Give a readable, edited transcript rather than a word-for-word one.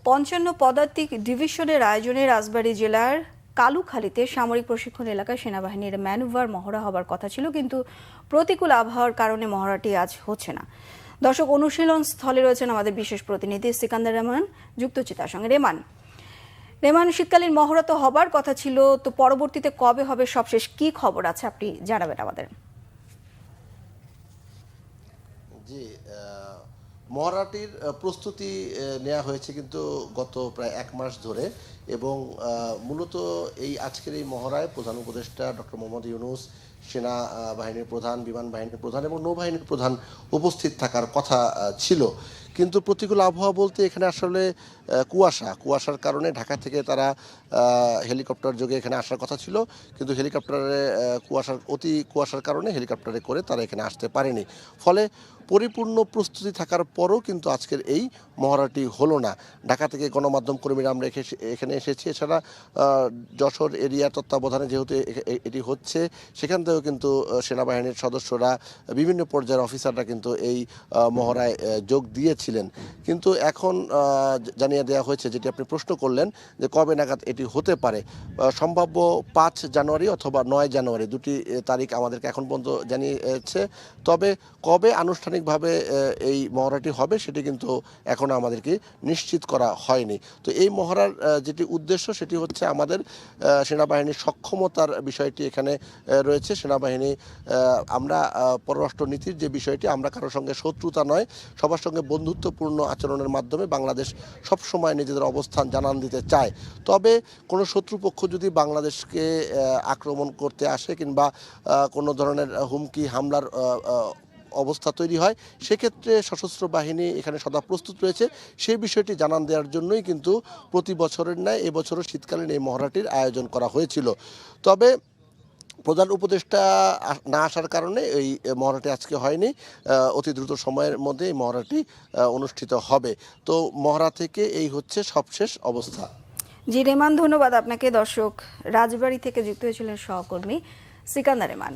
৫৫ পদাতিক ডিভিশনের আয়োজনে রাজবাড়ী জেলার কালুখালীতে সামরিক প্রশিক্ষণ এলাকায় সেনাবাহিনীর ম্যানুভার মহড়া হবার কথা ছিল, কিন্তু প্রতিকূল আবহাওয়ার কারণে মহড়াটি আজ হচ্ছে না। দর্শক, অনুশীলন স্থলে রয়েছেন আমাদের বিশেষ প্রতিনিধি সিকান্দার রহমান, যুক্ত চিতার সঙ্গে। রেমান, শীতকালীন মহড়া তো হবার কথা ছিল, তো পরবর্তীতে কবে হবে, সবশেষ কি খবর আছে আপনি জানাবেন আমাদের। জি, মহড়াটির প্রস্তুতি নেওয়া হয়েছে কিন্তু গত প্রায় 1 মাস ধরে, এবং মূলত আজকের এই মহড়ায় প্রধান উপদেষ্টা ডক্টর মোহাম্মদ ইউনূস, সেনা বাহিনীর প্রধান, বিমান বাহিনীর প্রধান এবং নৌবাহিনীর প্রধান উপস্থিত থাকার কথা ছিল। কিন্তু প্রতিকূল আবহাওয়া বলতে এখানে আসলে কুয়াশার কারণে ঢাকা থেকে তারা হেলিকপ্টার যোগে এখানে আসার কথা ছিল, কিন্তু হেলিকপ্টারে অতি কুয়াশার কারণে হেলিকপ্টারে করে তারা এখানে আসতে পারেনি। ফলে পরিপূর্ণ প্রস্তুতি থাকার পরও কিন্তু আজকের এই মহড়াটি হলো না। ঢাকা থেকে গণমাধ্যম কর্মীরা আমরা এখানে এসেছি। এছাড়া যশোর এরিয়ার তত্ত্বাবধানে যেহেতু এটি হচ্ছে, সেখান থেকেও কিন্তু সেনাবাহিনীর সদস্যরা, বিভিন্ন পর্যায়ের অফিসাররা কিন্তু এই মহড়ায় যোগ দিয়েছিলেন। কিন্তু এখন জানিয়ে দেওয়া হয়েছে, যেটি আপনি প্রশ্ন করলেন যে কবে নাগাদ এটি হতে পারে, সম্ভাব্য 5 জানুয়ারি অথবা 9 জানুয়ারি, দুটি তারিখ আমাদেরকে এখন পর্যন্ত জানিয়েছে। তবে কবে আনুষ্ঠানিকভাবে এই মহড়াটি হবে সেটি কিন্তু এখনও আমাদেরকে নিশ্চিত করা হয়নি। তো এই মহড়ার যেটি উদ্দেশ্য সেটি হচ্ছে আমাদের সেনাবাহিনীর সক্ষমতার বিষয়টি এখানে রয়েছে। সেনাবাহিনী, আমরা পররাষ্ট্র নীতির যে বিষয়টি, আমরা কারোর সঙ্গে শত্রুতা নয়, সবার সঙ্গে বন্ধুত্বপূর্ণ আচরণের মাধ্যমে বাংলাদেশ সবসময় নিজেদের অবস্থান জানান দিতে চায়। তবে কোনো শত্রুপক্ষ যদি বাংলাদেশকে আক্রমণ করতে আসে কিংবা কোনো ধরনের হুমকি হামলার অবস্থা তৈরি হয়, সেক্ষেত্রে সশস্ত্র বাহিনী এখানে সদা প্রস্তুত রয়েছে। সেই বিষয়টি জানান দেওয়ার জন্যই কিন্তু প্রতি বছরের ন্যায় এবছরও শীতকালীন এই মহড়াটির আয়োজন করা হয়েছিল। তবে প্রধান উপদেষ্টা না আসার কারণে এই মহড়াটি আজকে হয়নি। অতি দ্রুত সময়ের মধ্যে এই মহড়াটি অনুষ্ঠিত হবে। তো মহড়া থেকে এই হচ্ছে সবশেষ অবস্থা। জি রেমান, ধন্যবাদ আপনাকে। দর্শক, রাজবাড়ী থেকে যুক্ত হয়েছিলেন সহকর্মী সিকান্দার রেমান।